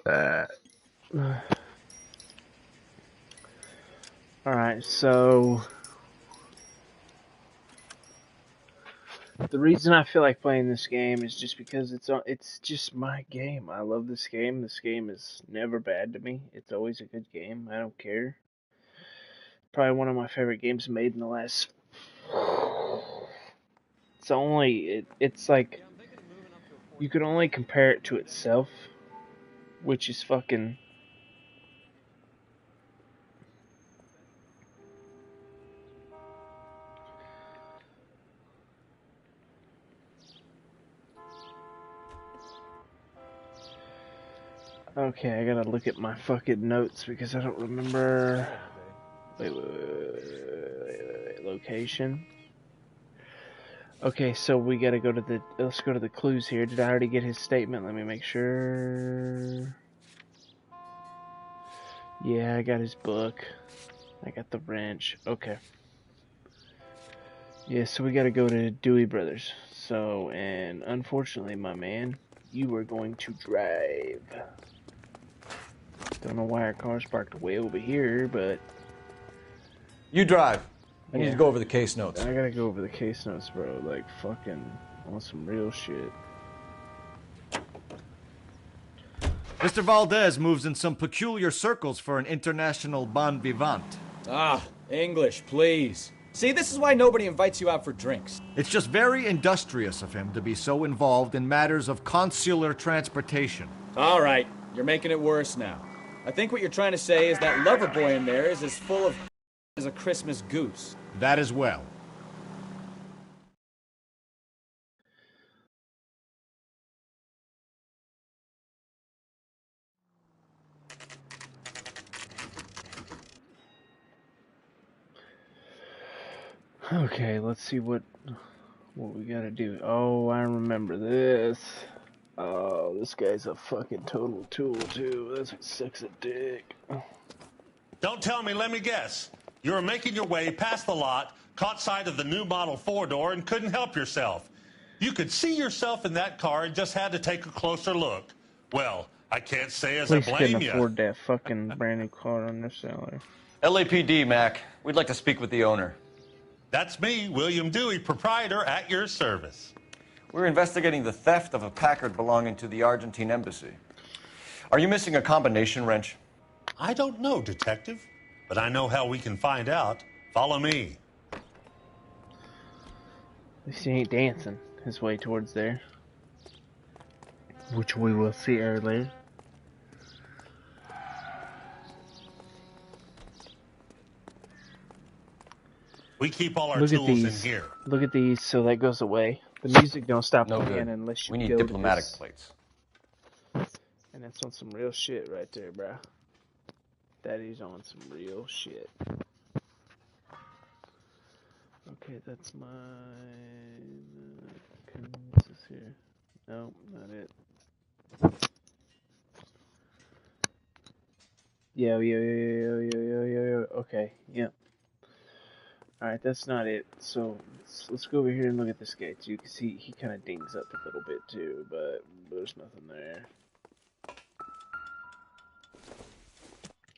Uh, Alright, so the reason I feel like playing this game is just because it's just my game. I love this game. This game is never bad to me. It's always a good game. I don't care. Probably one of my favorite games made in the last. It's like you could only compare it to itself, which is fucking. Okay, I gotta look at my fucking notes because I don't remember. Wait. Location. Okay, so we gotta go to the. Let's go to the clues here. Did I already get his statement? Let me make sure. Yeah, I got his book. I got the wrench. Okay. Yeah, so we gotta go to Dewey Brothers. So, and unfortunately, my man, you are going to drive. Don't know why our car's parked way over here, but... You drive. I need to go over the case notes. I gotta go over the case notes, bro. Like, fucking on some real shit. Mr. Valdez moves in some peculiar circles for an international bon vivant. Ah, English, please. See, this is why nobody invites you out for drinks. It's just very industrious of him to be so involved in matters of consular transportation. All right, you're making it worse now. I think what you're trying to say is that lover boy in there is as full of as a Christmas goose. That as well. Okay, let's see what we gotta do. Oh, I remember this. Oh, this guy's a fucking total tool, too. That's what sucks a dick. Don't tell me, let me guess. You were making your way past the lot, caught sight of the new model 4-door, and couldn't help yourself. You could see yourself in that car and just had to take a closer look. Well, I can't say as I blame you. Couldn't afford that fucking brand new car on their seller. LAPD, Mac. We'd like to speak with the owner. That's me, William Dewey, proprietor, at your service. We're investigating the theft of a Packard belonging to the Argentine embassy. Are you missing a combination wrench? I don't know, Detective, but I know how we can find out. Follow me. At least he ain't dancing his way towards there, which we will see earlier. We keep all our tools in here. Look at these, so that goes away. The music don't stop playing unless you We need go diplomatic to this. plates. And that's on some real shit right there, bro. That is on some real shit. Okay, that's my... What's this here? No, not it. Yo. Okay, yep. Alright, that's not it. So, let's go over here and look at this guy, too. You can see he kind of dings up a little bit, too, but there's nothing there.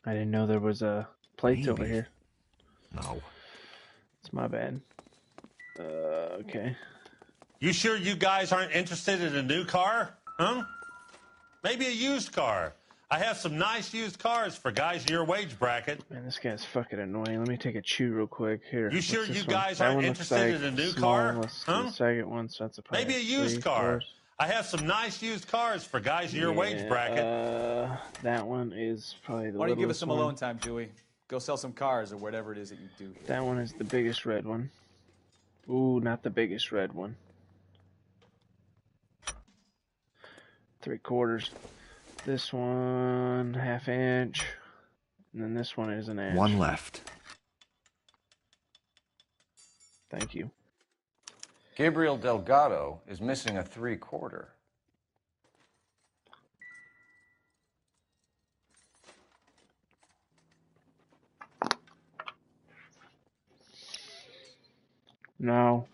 I didn't know there was plates over here. No. It's my bad. Okay. You sure you guys aren't interested in a new car? Huh? Maybe a used car. I have some nice used cars for guys in your wage bracket. Man, this guy's fucking annoying. Let me take a chew real quick. Here. You sure you one? guys That aren't one looks interested like in a new small. car? Let's Huh? do the second one, so that's a Maybe a used car. I have some nice used cars for guys in your wage bracket. That one is probably the Why don't you give us some one. alone time, Dewey? Go sell some cars or whatever it is that you do here. That one is the biggest red one. Ooh, not the biggest red one. 3/4. This one, 1/2 inch. And then this one is an inch. One left. Thank you. Gabriel Delgado is missing a 3/4. No.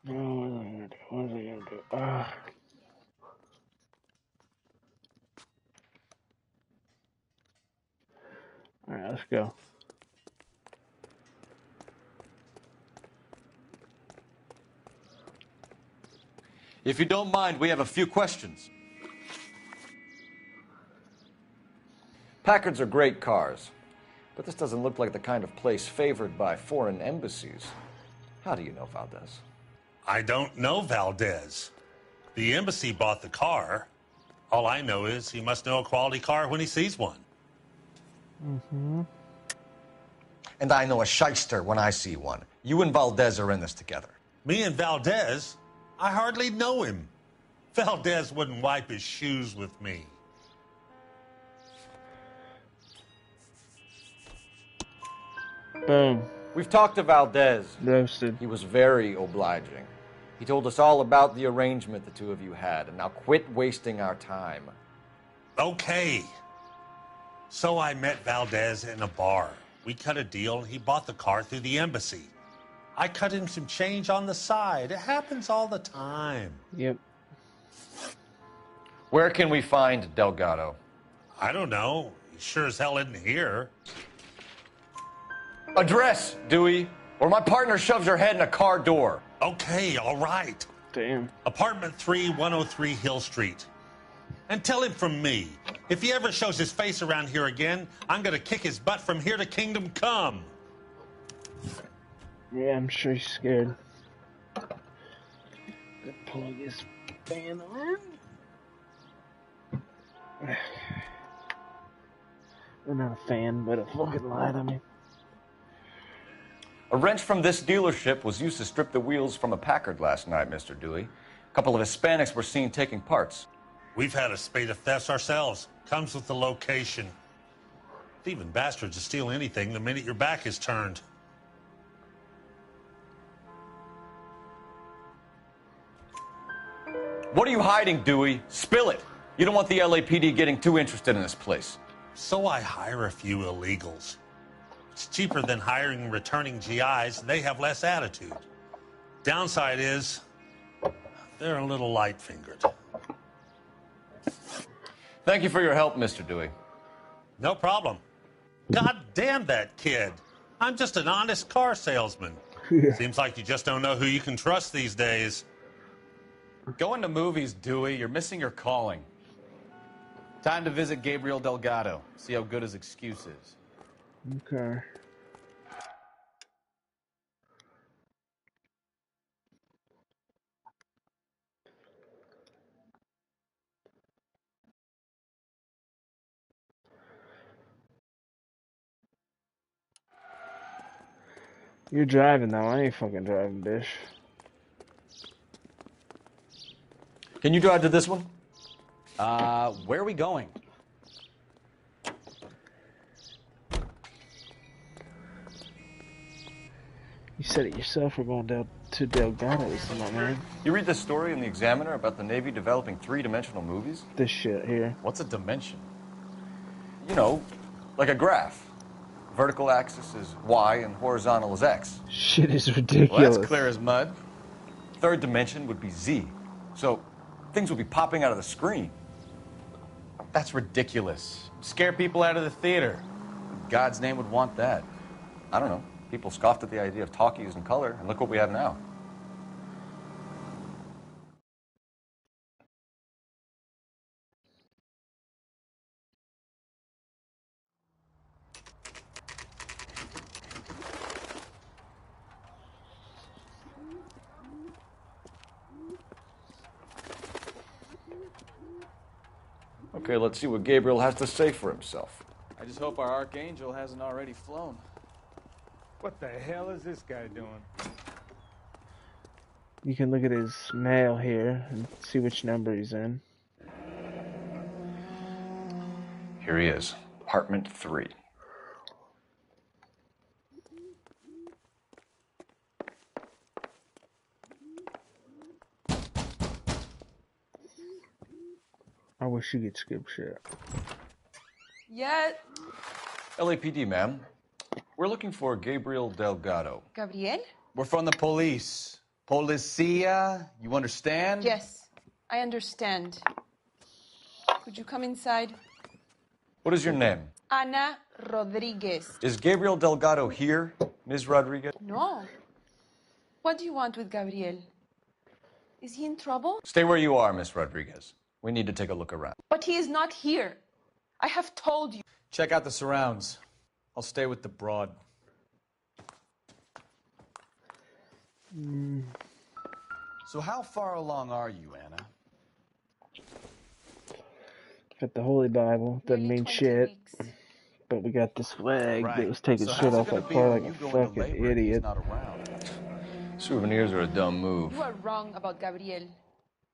No, what was I gonna do? Alright, let's go. If you don't mind, we have a few questions. Packards are great cars, but this doesn't look like the kind of place favored by foreign embassies. How do you know Valdez? I don't know Valdez. The embassy bought the car. All I know is he must know a quality car when he sees one. Mm-hmm. And I know a shyster when I see one. You and Valdez are in this together. Me and Valdez? I hardly know him. Valdez wouldn't wipe his shoes with me. Boom. We've talked to Valdez. Roasted. He was very obliging. He told us all about the arrangement the two of you had, and now quit wasting our time. Okay. So I met Valdez in a bar. We cut a deal, and he bought the car through the embassy. I cut him some change on the side. It happens all the time. Yep. Where can we find Delgado? I don't know. He sure as hell isn't here. Address, Dewey, or my partner shoves her head in a car door. Okay, all right. Damn. Apartment 3, 103 Hill Street. And tell him from me, if he ever shows his face around here again, I'm gonna kick his butt from here to Kingdom Come. Yeah, I'm sure he's scared. Good plug his fan on. Well, not a fan, but a fucking light, I mean. A wrench from this dealership was used to strip the wheels from a Packard last night, Mr. Dewey. A couple of Hispanics were seen taking parts. We've had a spate of thefts ourselves. Comes with the location. Thieving bastards will steal anything the minute your back is turned. What are you hiding, Dewey? Spill it. You don't want the LAPD getting too interested in this place. So I hire a few illegals. It's cheaper than hiring returning GIs. They have less attitude. Downside is they're a little light-fingered. Thank you for your help, Mr. Dewey. No problem. God damn that kid. I'm just an honest car salesman. Seems like you just don't know who you can trust these days. Going to movies, Dewey. You're missing your calling. Time to visit Gabriel Delgado. See how good his excuse is. Okay. You're driving though. I ain't fucking driving, bitch. Can you drive to this one? Where are we going? You said it yourself. We're going down to Delgado's, my man. You read this story in the Examiner about the Navy developing three-dimensional movies? This shit here. What's a dimension? You know, like a graph. Vertical axis is Y and horizontal is X. Shit is Well, ridiculous. that's clear as mud. Third dimension would be Z. So things would be popping out of the screen. That's ridiculous. Scare people out of the theater. In God's name would want that. I don't know. People scoffed at the idea of talkies in color, and look what we have now. Okay, let's see what Gabriel has to say for himself. I just hope our archangel hasn't already flown. What the hell is this guy doing? You can look at his mail here and see which number he's in. Here he is, apartment 3. I wish you could skip shit. Yeah, LAPD, ma'am. We're looking for Gabriel Delgado. Gabriel? We're from the police. Policia, you understand? Yes, I understand. Could you come inside? What is your name? Ana Rodriguez. Is Gabriel Delgado here, Ms. Rodriguez? No. What do you want with Gabriel? Is he in trouble? Stay where you are, Miss Rodriguez. We need to take a look around. But he is not here. I have told you. Check out the surrounds. I'll stay with the broad. So how far along are you, Anna? Got the Holy Bible. Doesn't Nearly mean 20 shit. weeks. But we got this flag that was taking So shit how's it off gonna that be car when like you a go into fucking labor and he's idiot. not around? Souvenirs are a dumb move. You are wrong about Gabriel.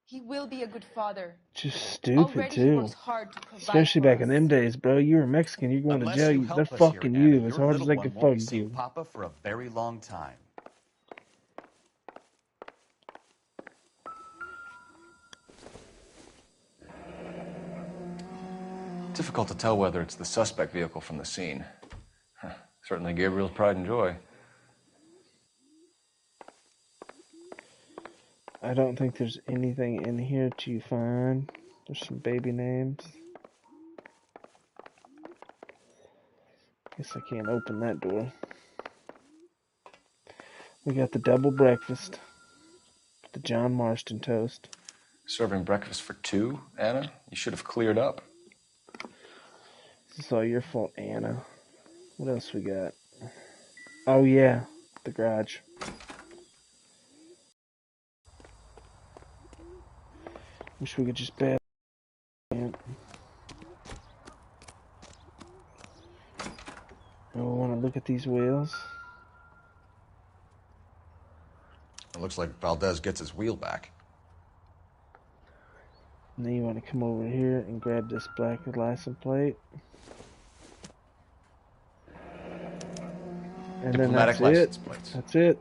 He will be a good father. Just stupid Already he too. works hard to provide Especially for back in us. them days, bro. You were Mexican, you're going to Unless jail. you They're help us here, fucking Anna, you as your hard as little they one can won't be fuck seeing you. Papa for a very long time. Difficult to tell whether it's the suspect vehicle from the scene. Certainly Gabriel's pride and joy. I don't think there's anything in here to find. There's some baby names. Guess I can't open that door. We got the double breakfast. The John Marston toast. Serving breakfast for two, Anna? You should have cleared up. This is all your fault, Anna. What else we got? Oh yeah, the garage. Wish we could just bet. I want to look at these wheels. It looks like Valdez gets his wheel back. And then you want to come over here and grab this black license plate. And then Diplomatic that's license it. plates. That's it.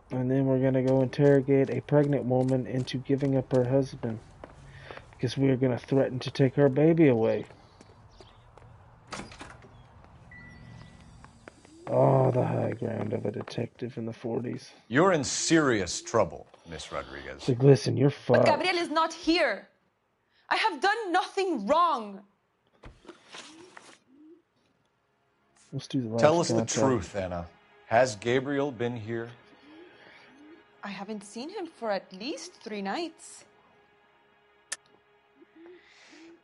And then we're going to go interrogate a pregnant woman into giving up her husband. Because we're going to threaten to take her baby away. Oh, the high ground of a detective in the 40s. You're in serious trouble, Miss Rodriguez. It's like, listen, you're But fucked. Gabriel is not here. I have done nothing wrong. Let's do the last Tell us the contact. truth, Anna. Has Gabriel been here? I haven't seen him for at least 3 nights.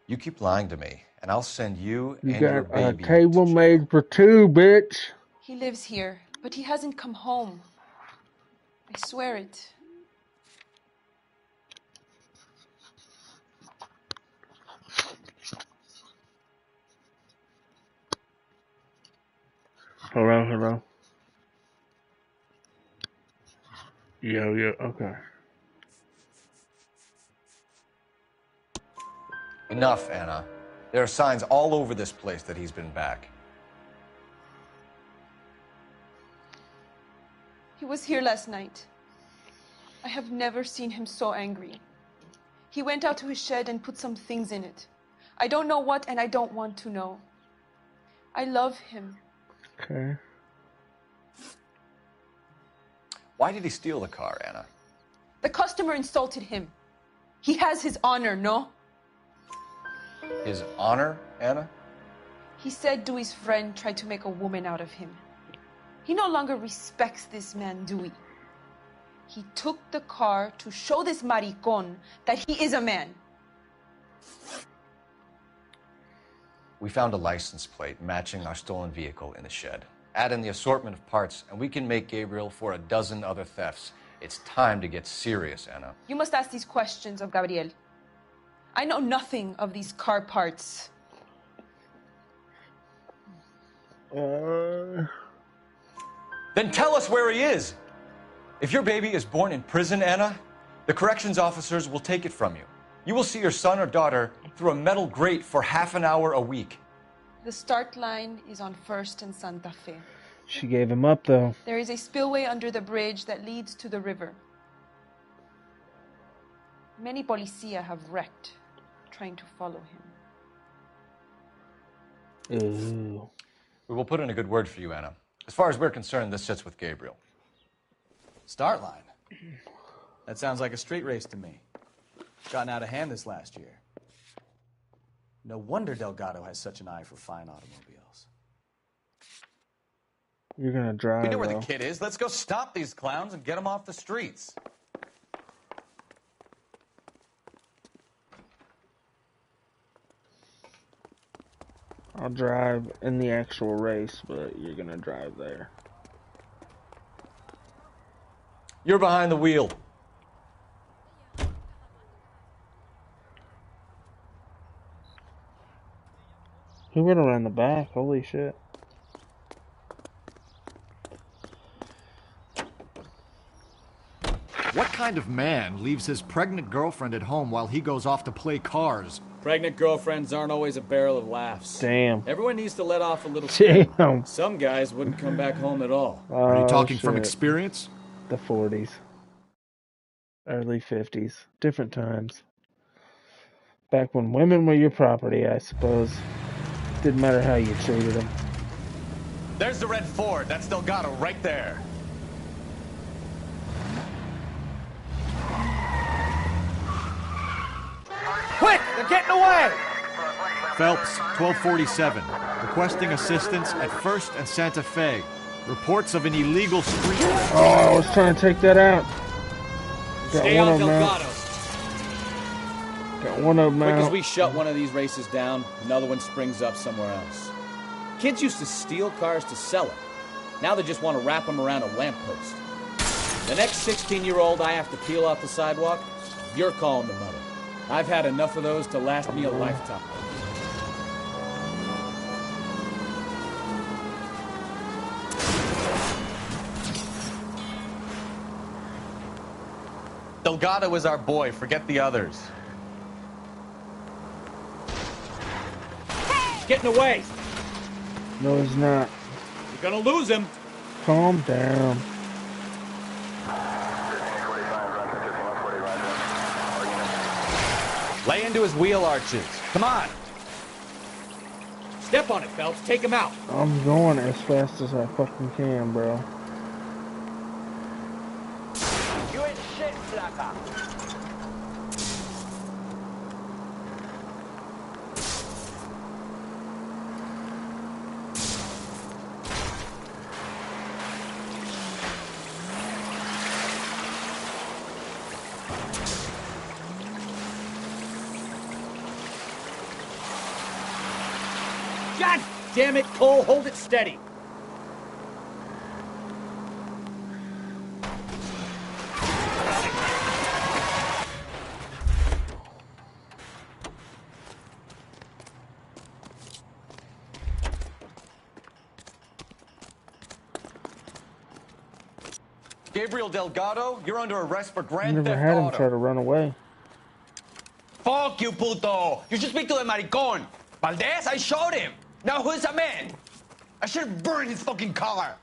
You keep lying to me, and I'll send you You and your got a baby table to jail. made for two, bitch. He lives here, but he hasn't come home. I swear it. Hello. Yo, okay. Enough, Anna. There are signs all over this place that he's been back. He was here last night. I have never seen him so angry. He went out to his shed and put some things in it. I don't know what, and I don't want to know. I love him. Okay. Why did he steal the car, Anna? The customer insulted him. He has his honor, no? His honor, Anna? He said Dewey's friend tried to make a woman out of him. He no longer respects this man, Dewey. He took the car to show this maricón that he is a man. We found a license plate matching our stolen vehicle in the shed. Add in the assortment of parts, and we can make Gabriel for a dozen other thefts. It's time to get serious, Anna. You must ask these questions of Gabriel. I know nothing of these car parts. Then tell us where he is. If your baby is born in prison, Anna, the corrections officers will take it from you. You will see your son or daughter through a metal grate for half an hour a week. The start line is on 1st and Santa Fe. She gave him up, though. There is a spillway under the bridge that leads to the river. Many policia have wrecked trying to follow him. Ooh. We will put in a good word for you, Anna. As far as we're concerned, this sits with Gabriel. Start line. That sounds like a street race to me. Gotten out of hand this last year. No wonder Delgado has such an eye for fine automobiles. You're gonna drive, We know where the though. kid is. Let's go stop these clowns and get them off the streets. I'll drive in the actual race, but you're gonna drive there. You're behind the wheel. He went around the back. Holy shit. What kind of man leaves his pregnant girlfriend at home while he goes off to play cars? Pregnant girlfriends aren't always a barrel of laughs. Damn. Everyone needs to let off a little steam. Damn. Some guys wouldn't come back home at all. Are you Oh, talking from shit. experience? The 40s. Early 50s. Different times. Back when women were your property, I suppose. Didn't matter how you treated them. There's the red Ford. That's Delgado right there. Quick! They're getting away! Phelps, 1247. Requesting assistance at 1st and Santa Fe. Reports of an illegal street. Oh, I was trying to take that out. Got Stay one on of them Delgado. out. Got one of them Quick as out. we shut one of these races down, another one springs up somewhere else. Kids used to steal cars to sell them. Now they just want to wrap them around a lamppost. The next 16-year-old I have to peel off the sidewalk, you're calling the mother. I've had enough of those to last me a lifetime. Delgado is our boy. Forget the others. He's getting away. No, he's not. You're gonna lose him. Calm down. Lay into his wheel arches. Come on. Step on it, Phelps. Take him out. I'm going as fast as I fucking can, bro. You ain't shit, flaca. God damn it, Cole. Hold it steady. Gabriel Delgado, you're under arrest for I grand never theft had him auto. try to run away. Fuck you, puto. You should speak to the maricon. Valdez, I showed him. Now who's a man? I should have burned his fucking car.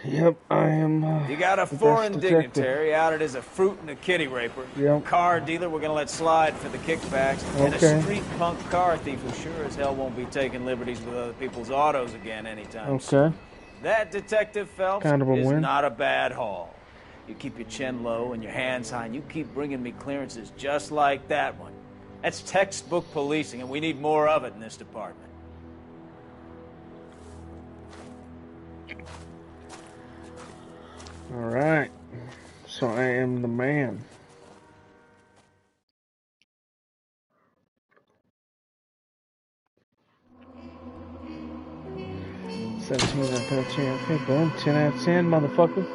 Yep, I am. You got a the foreign best detective. dignitary outed as a fruit and a kitty raper. Yep. Car dealer we're gonna let slide for the kickbacks. And Okay. a street punk car thief who sure as hell won't be taking liberties with other people's autos again anytime soon. Okay. That Detective Phelps Kind of a is win. not a bad haul. You keep your chin low and your hands high, and you keep bringing me clearances just like that one. That's textbook policing, and we need more of it in this department. All right. So I am the man. $17 out of 13. Okay, boom. 10 out of 10, motherfucker.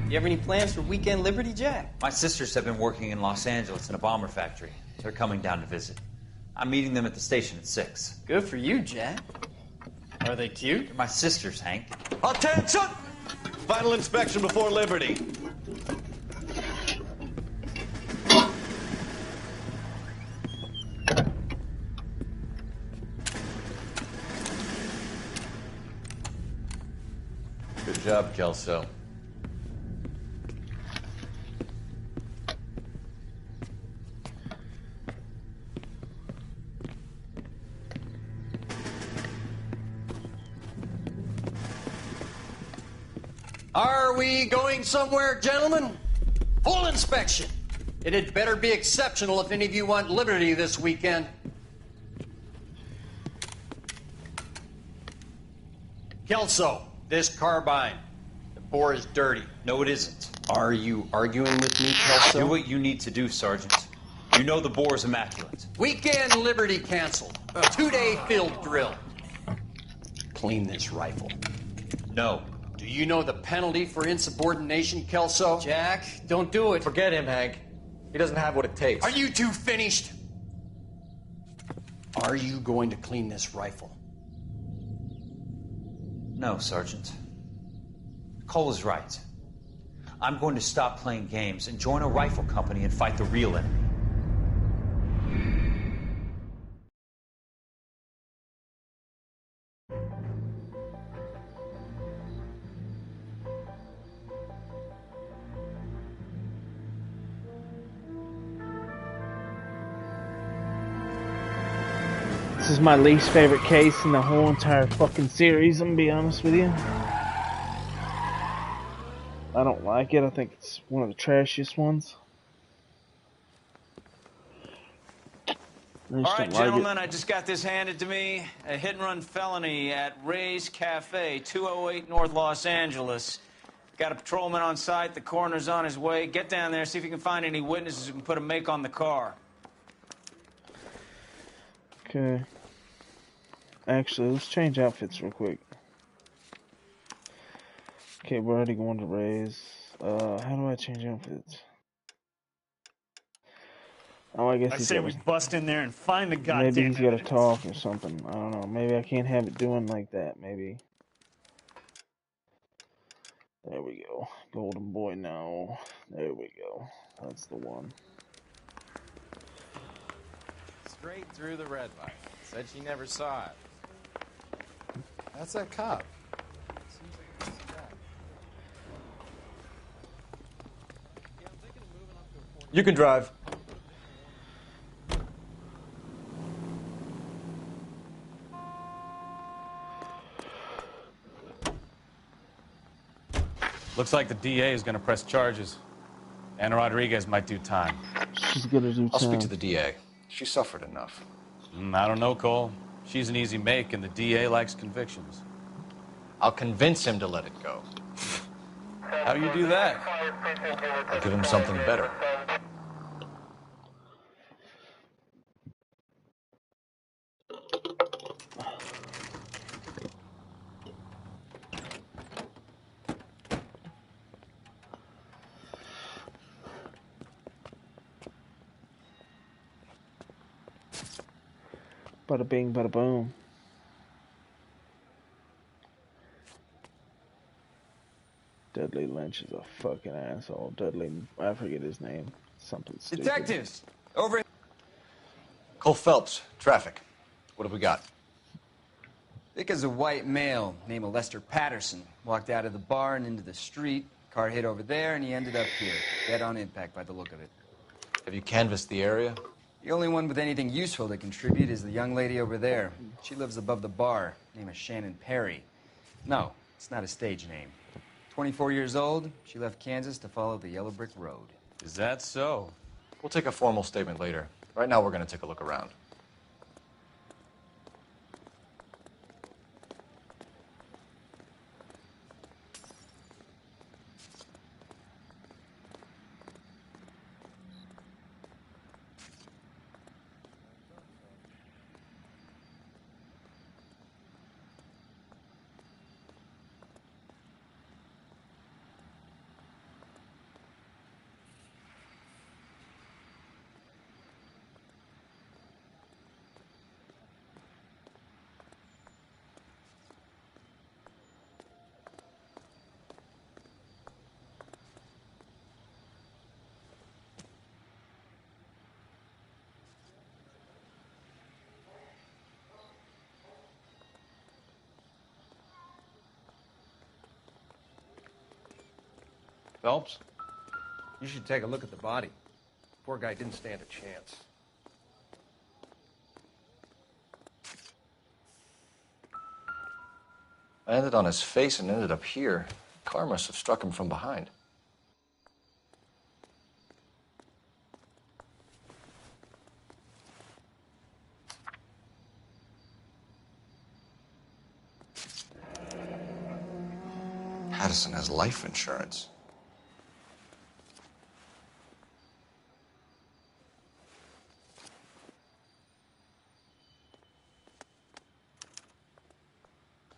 You have any plans for weekend Liberty, Jack? My sisters have been working in Los Angeles in a bomber factory. They're coming down to visit. I'm meeting them at the station at 6. Good for you, Jack. Are they cute? They're my sisters, Hank. Attention! Final inspection before Liberty. Good job, Kelso. Are we going somewhere, gentlemen? Full inspection. It had better be exceptional if any of you want liberty this weekend. Kelso, this carbine. The bore is dirty. No, it isn't. Are you arguing with me, Kelso? Do what you need to do, Sergeant. You know the bore is immaculate. Weekend liberty canceled. A 2-day field drill. Clean this rifle. No. Do you know the penalty for insubordination, Kelso? Jack, don't do it. Forget him, Hank. He doesn't have what it takes. Are you two finished? Are you going to clean this rifle? No, Sergeant. Cole is right. I'm going to stop playing games and join a rifle company and fight the real enemy. This is my least favorite case in the whole entire fucking series, I'm gonna be honest with you. I don't like it. I think it's one of the trashiest ones. All right, gentlemen, I just got this handed to me. A hit-and-run felony at Ray's Cafe, 208 North Los Angeles. Got a patrolman on site. The coroner's on his way. Get down there, see if you can find any witnesses who can put a make on the car. Okay. Actually, let's change outfits real quick. Okay, we're already going to Ray's. How do I change outfits? Oh, I guess I say we bust in there and find the goddamn maybe he's got to evidence. talk or something. I don't know. Maybe I can't have it doing like that. Maybe. There we go. Golden boy now. There we go. That's the one. Straight through the red light. Said she never saw it. That's that cop. Seems like a decent guy. You can drive. Looks like the DA is going to press charges. Anna Rodriguez might do time. She's gonna do I'll speak time. to the DA. She suffered enough. I don't know, Cole. She's an easy make, and the DA likes convictions. I'll convince him to let it go. How do you do that? I'll give him something better. Bada bing, bada boom. Dudley Lynch is a fucking asshole. Dudley, I forget his name. Something stupid. Detectives, over. Cole Phelps, traffic. What have we got? Thick as a white male named Lester Patterson walked out of the bar and into the street. Car hit over there, and he ended up here, dead on impact by the look of it. Have you canvassed the area? The only one with anything useful to contribute is the young lady over there. She lives above the bar. Name is Shannon Perry. No, it's not a stage name. 24 years old, she left Kansas to follow the yellow brick road. Is that so? We'll take a formal statement later. Right now, we're going to take a look around. Phelps, you should take a look at the body. Poor guy didn't stand a chance. I landed on his face and ended up here. Car must have struck him from behind. Addison has life insurance.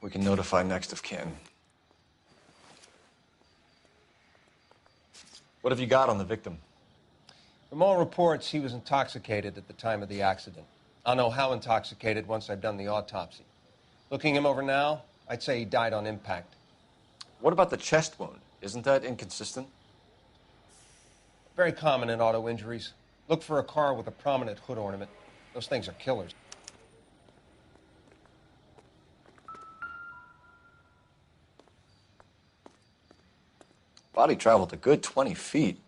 We can notify next of kin. What have you got on the victim? From all reports, he was intoxicated at the time of the accident. I'll know how intoxicated once I've done the autopsy. Looking him over now, I'd say he died on impact. What about the chest wound? Isn't that inconsistent? Very common in auto injuries. Look for a car with a prominent hood ornament. Those things are killers. Body traveled a good 20 feet.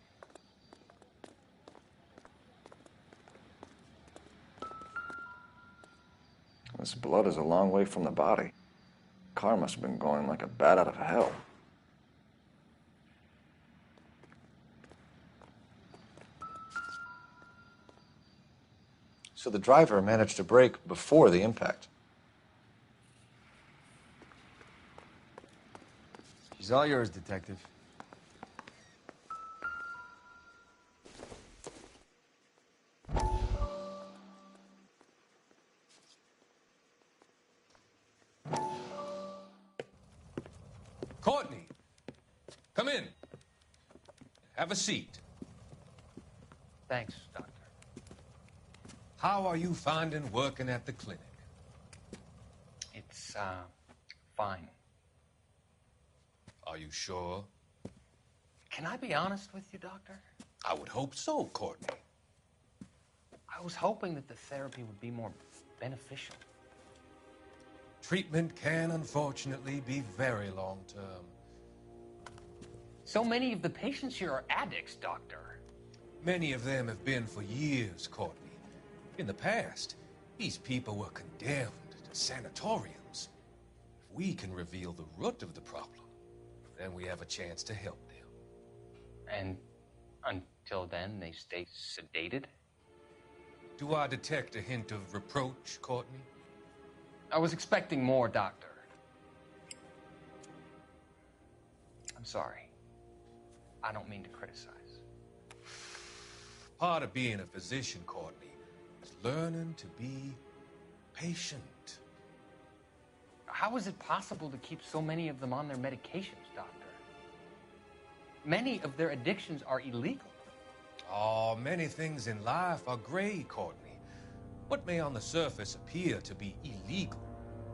This blood is a long way from the body. Car must have been going like a bat out of hell. So the driver managed to brake before the impact. She's all yours, Detective. Courtney, come in. Have a seat. Thanks, Doctor. How are you finding working at the clinic? It's, fine. Are you sure? Can I be honest with you, Doctor? I would hope so, Courtney. I was hoping that the therapy would be more beneficial. Treatment can, unfortunately, be very long-term. So many of the patients here are addicts, Doctor. Many of them have been for years, Courtney. In the past, these people were condemned to sanatoriums. If we can reveal the root of the problem, then we have a chance to help them. And until then, they stay sedated? Do I detect a hint of reproach, Courtney? I was expecting more, Doctor. I'm sorry. I don't mean to criticize. Part of being a physician, Courtney, is learning to be patient. How is it possible to keep so many of them on their medications, Doctor? Many of their addictions are illegal. Oh, many things in life are gray, Courtney. What may on the surface appear to be illegal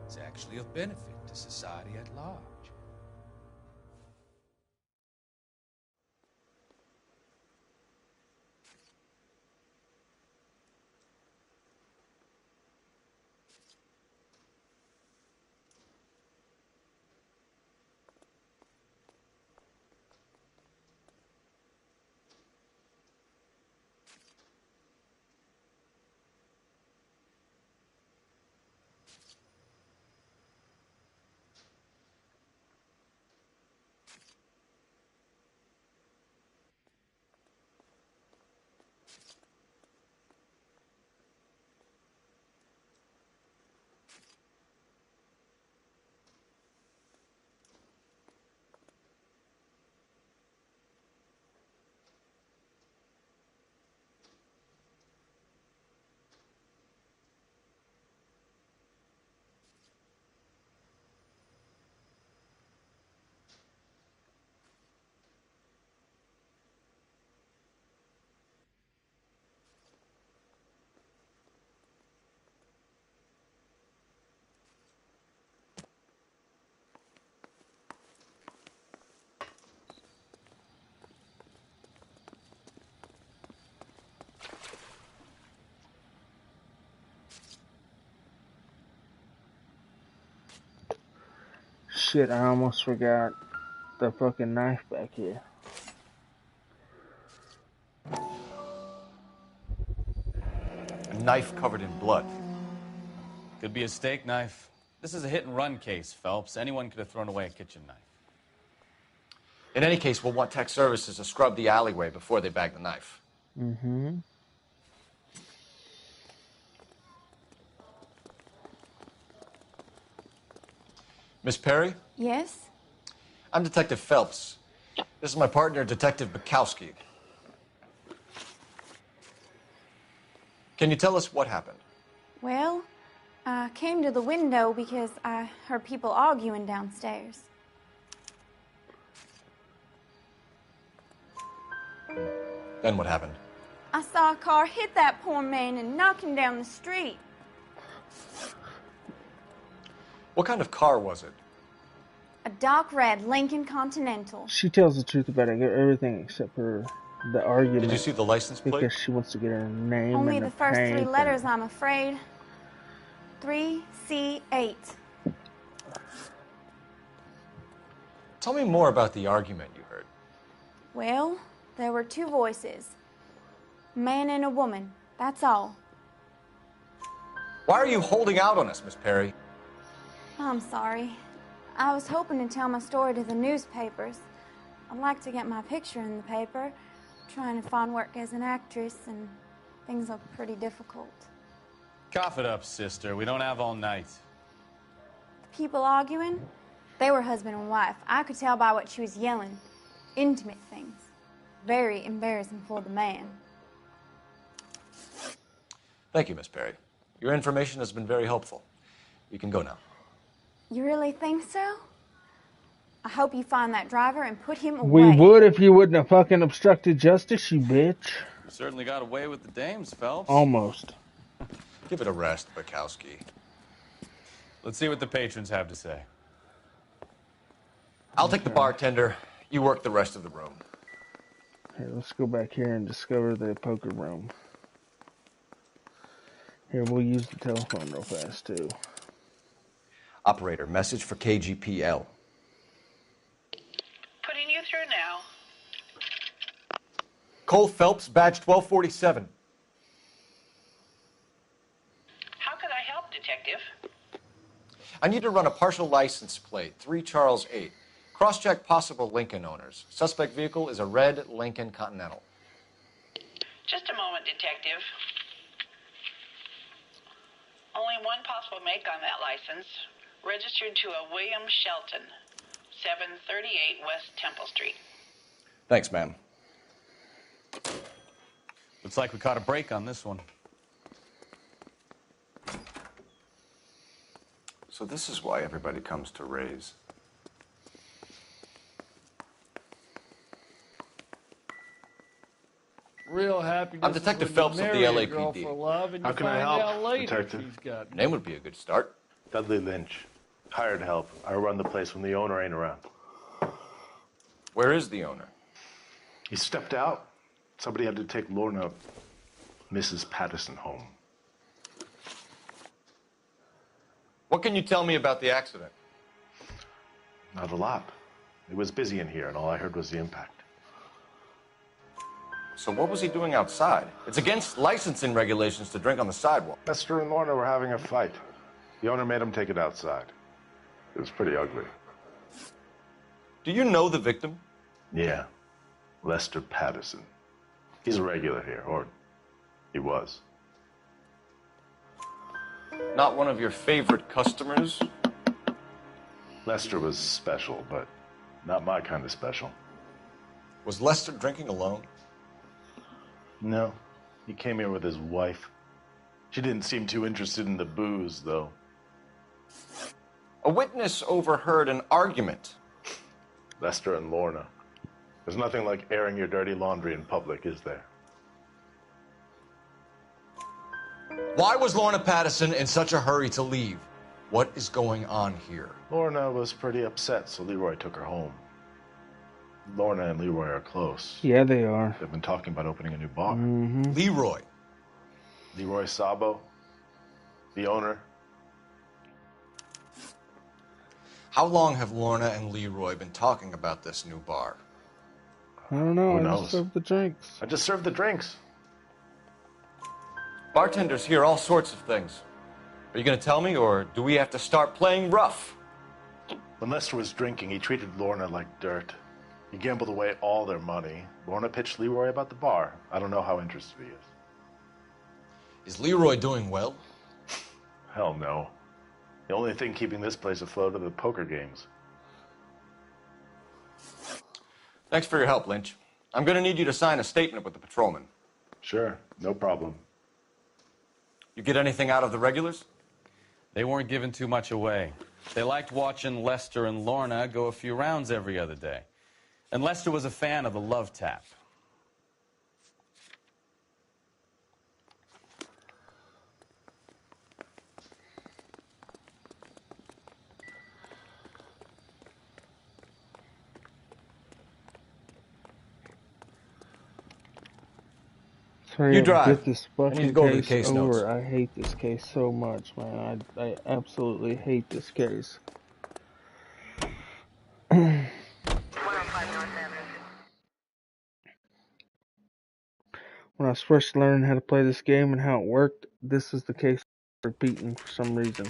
is actually of benefit to society at large. Shit, I almost forgot the fucking knife back here. A knife covered in blood. Could be a steak knife. This is a hit-and-run case, Phelps. Anyone could have thrown away a kitchen knife. In any case, we'll want tech services to scrub the alleyway before they bag the knife. Mm-hmm. Miss Perry? Yes? I'm Detective Phelps. This is my partner, Detective Bukowski. Can you tell us what happened? Well, I came to the window because I heard people arguing downstairs. Then what happened? I saw a car hit that poor man and knock him down the street. What kind of car was it? A dark red Lincoln Continental. She tells the truth about everything except for the argument. Did you see the license plate? Because she wants to get her name Only in the first three paint letters, I'm afraid. 3C8. Tell me more about the argument you heard. Well, there were two voices. A man and a woman, that's all. Why are you holding out on us, Miss Perry? I'm sorry. I was hoping to tell my story to the newspapers. I'd like to get my picture in the paper. Trying to find work as an actress, and things look pretty difficult. Cough it up, sister. We don't have all night. The people arguing, they were husband and wife. I could tell by what she was yelling. Intimate things. Very embarrassing for the man. Thank you, Miss Perry. Your information has been very helpful. You can go now. You really think so? I hope you find that driver and put him away. We would if you wouldn't have fucking obstructed justice, you bitch. You certainly got away with the dames, Phelps. Almost. Give it a rest, Bukowski. Let's see what the patrons have to say. I'll take the bartender. You work the rest of the room. Here, let's go back here and discover the poker room. Here, we'll use the telephone real fast, too. Operator, message for KGPL. Putting you through now. Cole Phelps, badge 1247. How could I help, Detective? I need to run a partial license plate, 3 Charles 8. Cross-check possible Lincoln owners. Suspect vehicle is a red Lincoln Continental. Just a moment, Detective. Only one possible make on that license. Registered to a William Shelton, 738 West Temple Street. Thanks, ma'am. Looks like we caught a break on this one. So this is why everybody comes to Ray's. Real happy. I'm Detective Phelps of the LAPD. How can I help, Detective? Name would be a good start. Dudley Lynch. Hired help. I run the place when the owner ain't around. Where is the owner? He stepped out. Somebody had to take Lorna, Mrs. Patterson, home. What can you tell me about the accident? Not a lot. It was busy in here, and all I heard was the impact. So what was he doing outside? It's against licensing regulations to drink on the sidewalk. Lester and Lorna were having a fight. The owner made him take it outside. It was pretty ugly. Do you know the victim? Yeah. Lester Patterson. He's a regular here, or he was. Not one of your favorite customers? Lester was special, but not my kind of special. Was Lester drinking alone? No. He came here with his wife. She didn't seem too interested in the booze, though. A witness overheard an argument. Lester and Lorna. There's nothing like airing your dirty laundry in public, is there? Why was Lorna Patterson in such a hurry to leave? What is going on here? Lorna was pretty upset, so Leroy took her home. Lorna and Leroy are close. Yeah, they are. They've been talking about opening a new bar. Mm-hmm. Leroy. Leroy Sabo, the owner. How long have Lorna and Leroy been talking about this new bar? I don't know. Who I knows? just served the drinks. I just served the drinks. Bartenders hear all sorts of things. Are you going to tell me, or do we have to start playing rough? When Lester was drinking, he treated Lorna like dirt. He gambled away all their money. Lorna pitched Leroy about the bar. I don't know how interested he is. Is Leroy doing well? Hell no. The only thing keeping this place afloat are the poker games. Thanks for your help, Lynch. I'm going to need you to sign a statement with the patrolman. Sure, no problem. You get anything out of the regulars? They weren't giving too much away. They liked watching Lester and Lorna go a few rounds every other day. And Lester was a fan of the love tap. You drive. Get this I need to fucking go over the case case over. notes. I hate this case so much, man. I absolutely hate this case. When I was first learning how to play this game and how it worked, this is the case repeating for some reason.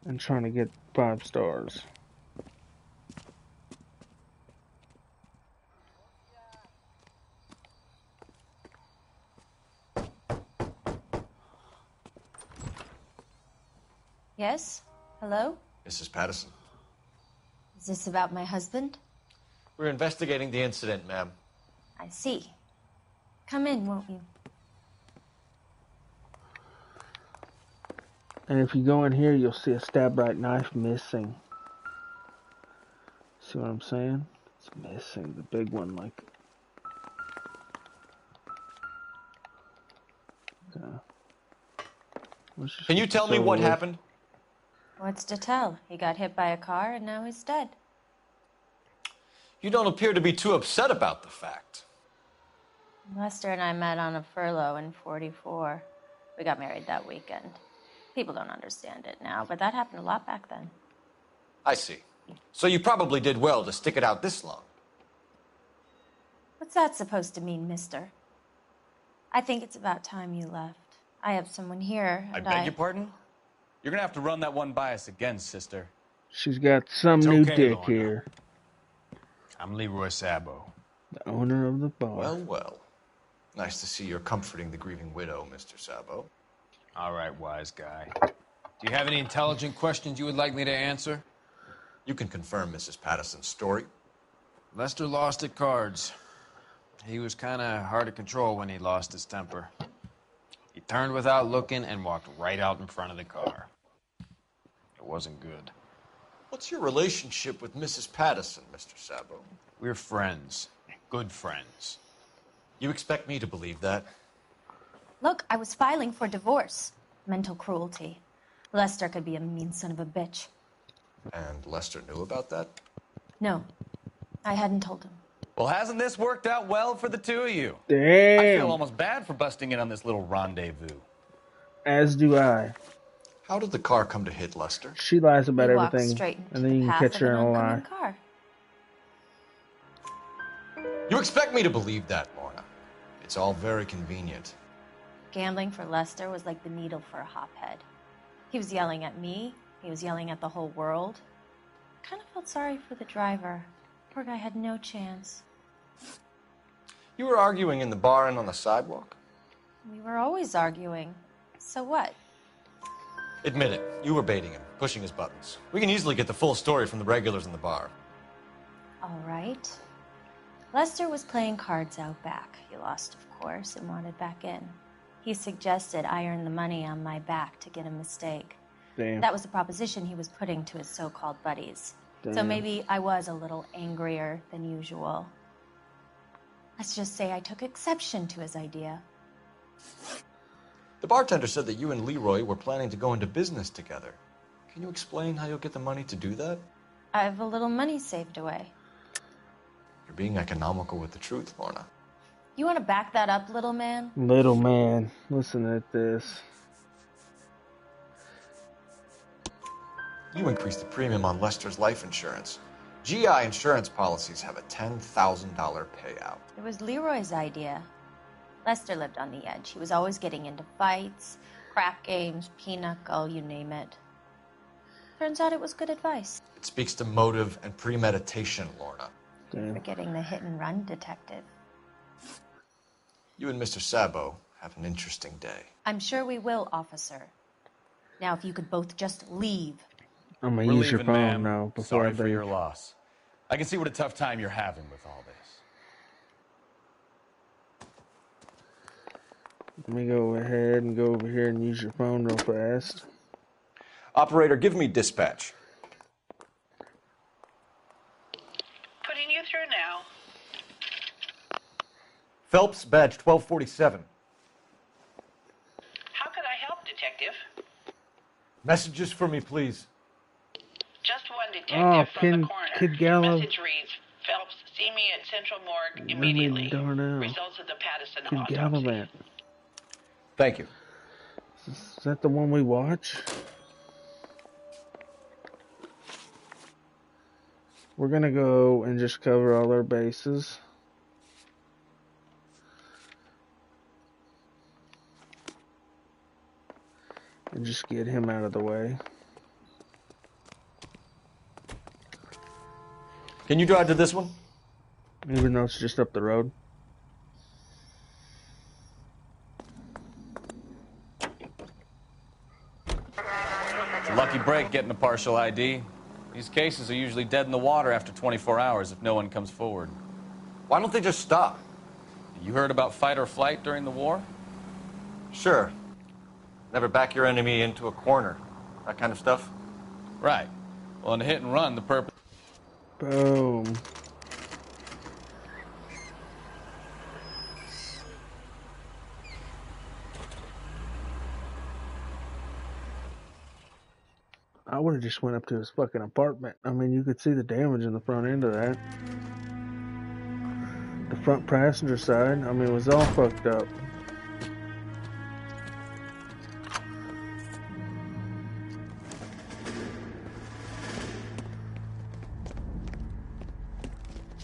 And trying to get 5 stars. Yes? Hello? Mrs. Patterson. Is this about my husband? We're investigating the incident, ma'am. I see. Come in, won't you? And if you go in here, you'll see a stab right knife missing. See what I'm saying? It's missing. The big one, like... Can you tell me what happened? What's to tell? He got hit by a car and now he's dead. You don't appear to be too upset about the fact. Lester and I met on a furlough in '44. We got married that weekend. People don't understand it now, but that happened a lot back then. I see. So you probably did well to stick it out this long. What's that supposed to mean, mister? I think it's about time you left. I have someone here, I and beg your pardon? You're gonna have to run that one by us again, sister. She's got some It's new okay, dick Lorna. here. I'm Leroy Sabo. The owner of the bar. Well, well. Nice to see you're comforting the grieving widow, Mr. Sabo. All right, wise guy. Do you have any intelligent questions you would like me to answer? You can confirm Mrs. Patterson's story. Lester lost at cards. He was kind of hard to control when he lost his temper. He turned without looking and walked right out in front of the car. It wasn't good. What's your relationship with Mrs. Patterson, Mr. Sabo? We're friends. Good friends. You expect me to believe that? Look, I was filing for divorce. Mental cruelty. Lester could be a mean son of a bitch. And Lester knew about that? No, I hadn't told him. Well, hasn't this worked out well for the two of you? Damn. I feel almost bad for busting in on this little rendezvous. As do I. How did the car come to hit Lester? She lies about He walked everything, straight into and then the you can path catch of her in an a lie. oncoming car. You expect me to believe that, Lorna? It's all very convenient. Gambling for Lester was like the needle for a hophead. He was yelling at me. He was yelling at the whole world. I kind of felt sorry for the driver. Poor guy had no chance. You were arguing in the bar and on the sidewalk? We were always arguing. So what? Admit it. You were baiting him, pushing his buttons. We can easily get the full story from the regulars in the bar. All right. Lester was playing cards out back. He lost, of course, and wanted back in. He suggested I earn the money on my back to get a mistake. Damn. That was the proposition he was putting to his so-called buddies. So Damn. maybe I was a little angrier than usual. Let's just say I took exception to his idea. The bartender said that you and Leroy were planning to go into business together. Can you explain how you'll get the money to do that? I have a little money saved away. You're being economical with the truth, Lorna. You want to back that up, little man? Little man, listen at this. You increased the premium on Lester's life insurance. GI insurance policies have a $10,000 payout. It was Leroy's idea. Lester lived on the edge. He was always getting into fights, crack games, pinochle, you name it. Turns out it was good advice. It speaks to motive and premeditation, Lorna. For getting the hit and run detective. You and Mr. Sabo have an interesting day. I'm sure we will, officer. Now, if you could both just leave. I'm gonna We're use your leaving, phone ma'am. now before Sorry I for leave. your loss. I can see what a tough time you're having with all this. Let me go ahead and go over here and use your phone real fast. Operator, give me dispatch. Putting you through now. Phelps, badge 1247. How could I help, Detective? Messages for me, please. Just one detective Oh, from the coroner. Kid Gallo. Message reads, Phelps, see me at Central Morgue I mean, immediately. Darnell. Results of the Pattison Kid autopsy. Gallivant. Thank you. Is that the one we watch? We're gonna go and just cover all our bases. And just get him out of the way. Can you drive to this one? Even though it's just up the road. It's a lucky break getting a partial ID. These cases are usually dead in the water after 24 hours if no one comes forward. Why don't they just stop? You heard about fight or flight during the war? Sure. Never back your enemy into a corner. That kind of stuff? Right. Well, in a hit and run, the purpose... Boom. I would have just went up to his fucking apartment. I mean, you could see the damage in the front end of that. The front passenger side, I mean, it was all fucked up.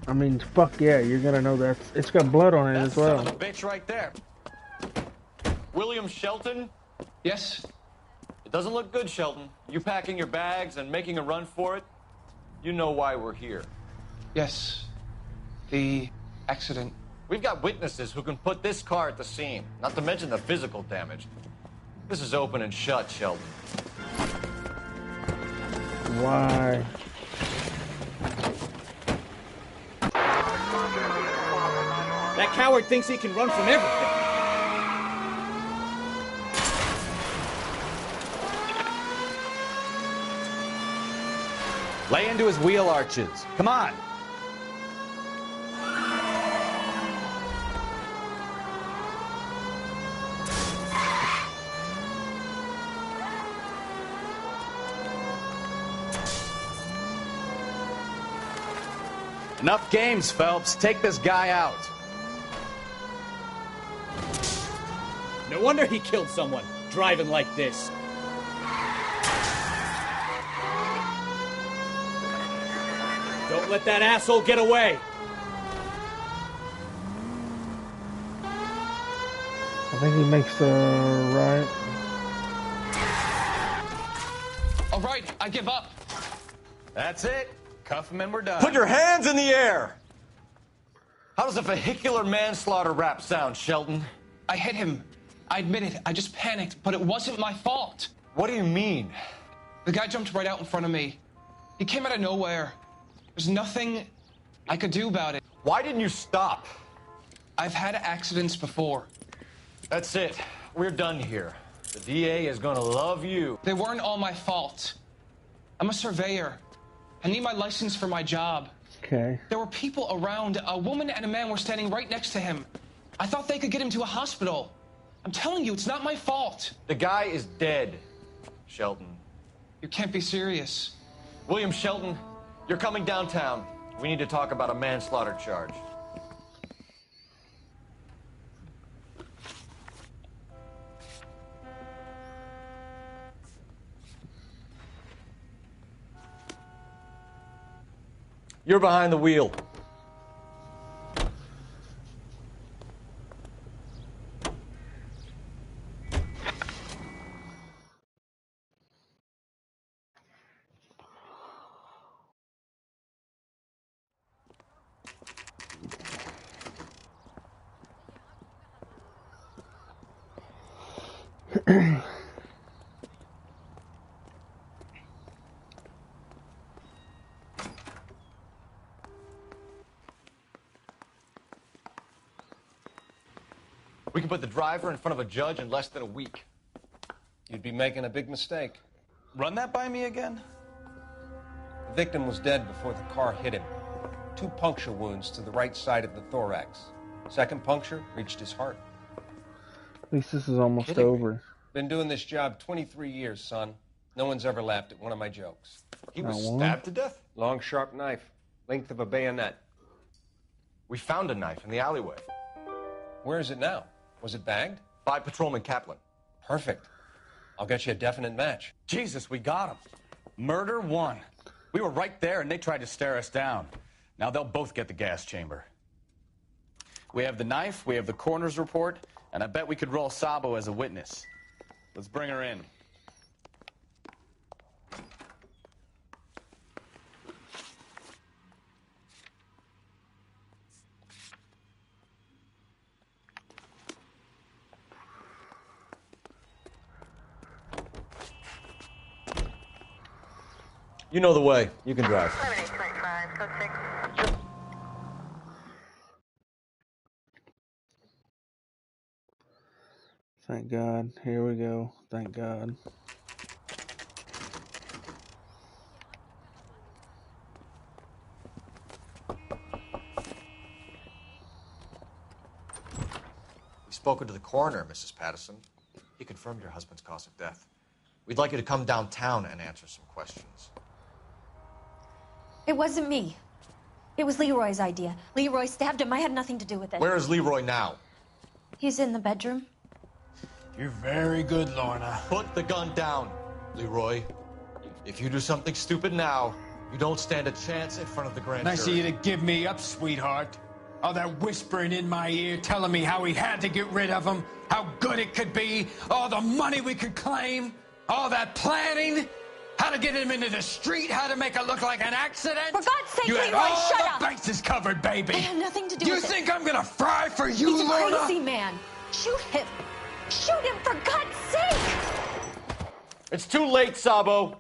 I mean, fuck yeah, you're gonna know that's... It's got blood on it as well. Son of a bitch right there. William Shelton? Yes? It doesn't look good, Shelton. You packing your bags and making a run for it? You know why we're here. Yes. The accident. We've got witnesses who can put this car at the scene, not to mention the physical damage. This is open and shut, Shelton. Why? That coward thinks he can run from everything. Lay into his wheel arches. Come on. Enough games, Phelps. Take this guy out. No wonder he killed someone, driving like this. Don't let that asshole get away. I think he makes a right. All right, I give up. That's it. Cuff him and we're done. Put your hands in the air! How does a vehicular manslaughter rap sound, Shelton? I hit him. I admit it. I just panicked, but it wasn't my fault. What do you mean? The guy jumped right out in front of me. He came out of nowhere. There's nothing I could do about it. Why didn't you stop? I've had accidents before. That's it. We're done here. The DA is gonna love you. They weren't all my fault. I'm a surveyor. I need my license for my job. Okay. There were people around. A woman and a man were standing right next to him. I thought they could get him to a hospital. I'm telling you, it's not my fault. The guy is dead, Shelton. You can't be serious. William Shelton, you're coming downtown. We need to talk about a manslaughter charge. You're behind the wheel. We can put the driver in front of a judge in less than a week. You'd be making a big mistake. Run that by me again? The victim was dead before the car hit him. 2 puncture wounds to the right side of the thorax. Second puncture reached his heart. At least this is almost over. Been doing this job 23 years, son. No one's ever laughed at one of my jokes. He was stabbed to death? Long, sharp knife. Length of a bayonet. We found a knife in the alleyway. Where is it now? Was it bagged? By Patrolman Kaplan. Perfect. I'll get you a definite match. Jesus, we got him. Murder 1. We were right there and they tried to stare us down. Now they'll both get the gas chamber. We have the knife, we have the coroner's report, and I bet we could roll Sabo as a witness. Let's bring her in. You know the way. You can drive. Thank God. Here we go. Thank God. We've spoken to the coroner, Mrs. Patterson. He confirmed your husband's cause of death. We'd like you to come downtown and answer some questions. It wasn't me. It was Leroy's idea. Leroy stabbed him. I had nothing to do with it. Where is Leroy now? He's in the bedroom. You're very good, Lorna. Put the gun down, Leroy. If you do something stupid now, you don't stand a chance in front of the grand Nice of jury. you to give me up, sweetheart. All that whispering in my ear, telling me how we had to get rid of him, how good it could be, all the money we could claim, all that planning, how to get him into the street, how to make it look like an accident. For God's sake, you had Leroy, all shut the up! bases covered, baby. I had nothing to do You with it. think I'm gonna fry for you, He's a Lorna? crazy man. Shoot him. Shoot him, for God's sake! It's too late, Sabo.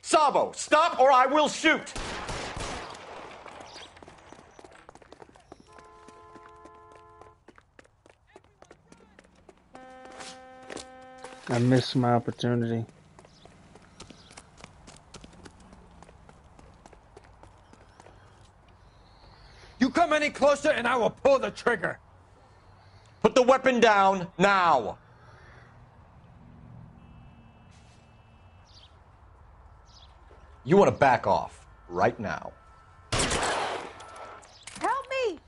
Sabo, stop or I will shoot! I missed my opportunity. You come any closer and I will pull the trigger. Put the weapon down now. You want to back off right now. Help me!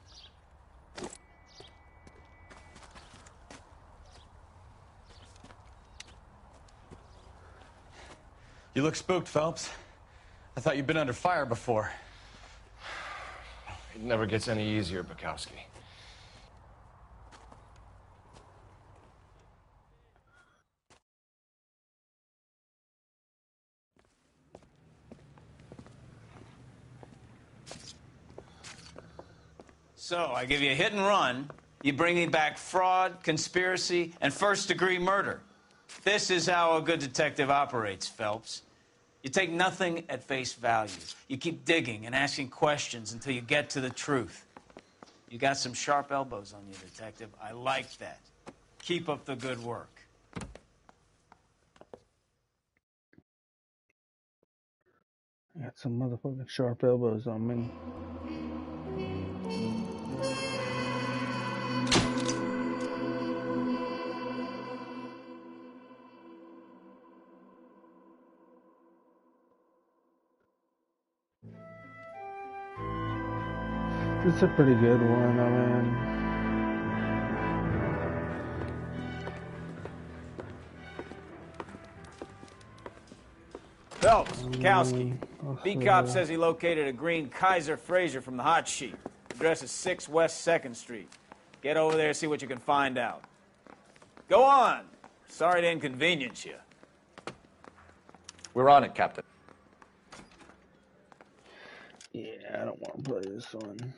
You look spooked, Phelps. I thought you'd been under fire before. It never gets any easier, Bukowski. So, I give you a hit and run. You bring me back fraud, conspiracy, and first-degree murder. This is how a good detective operates, Phelps. You take nothing at face value. You keep digging and asking questions until you get to the truth. You got some sharp elbows on you, detective. I like that. Keep up the good work. I got some motherfucking sharp elbows on me. It's a pretty good one, I mean. Phelps, Bukowski. I'll Beat see cop ya. says he located a green Kaiser Fraser from the hot sheet. Address is 6 West 2nd Street. Get over there, see what you can find out. Go on. Sorry to inconvenience you. We're on it, Captain. Yeah, I don't want to play this one.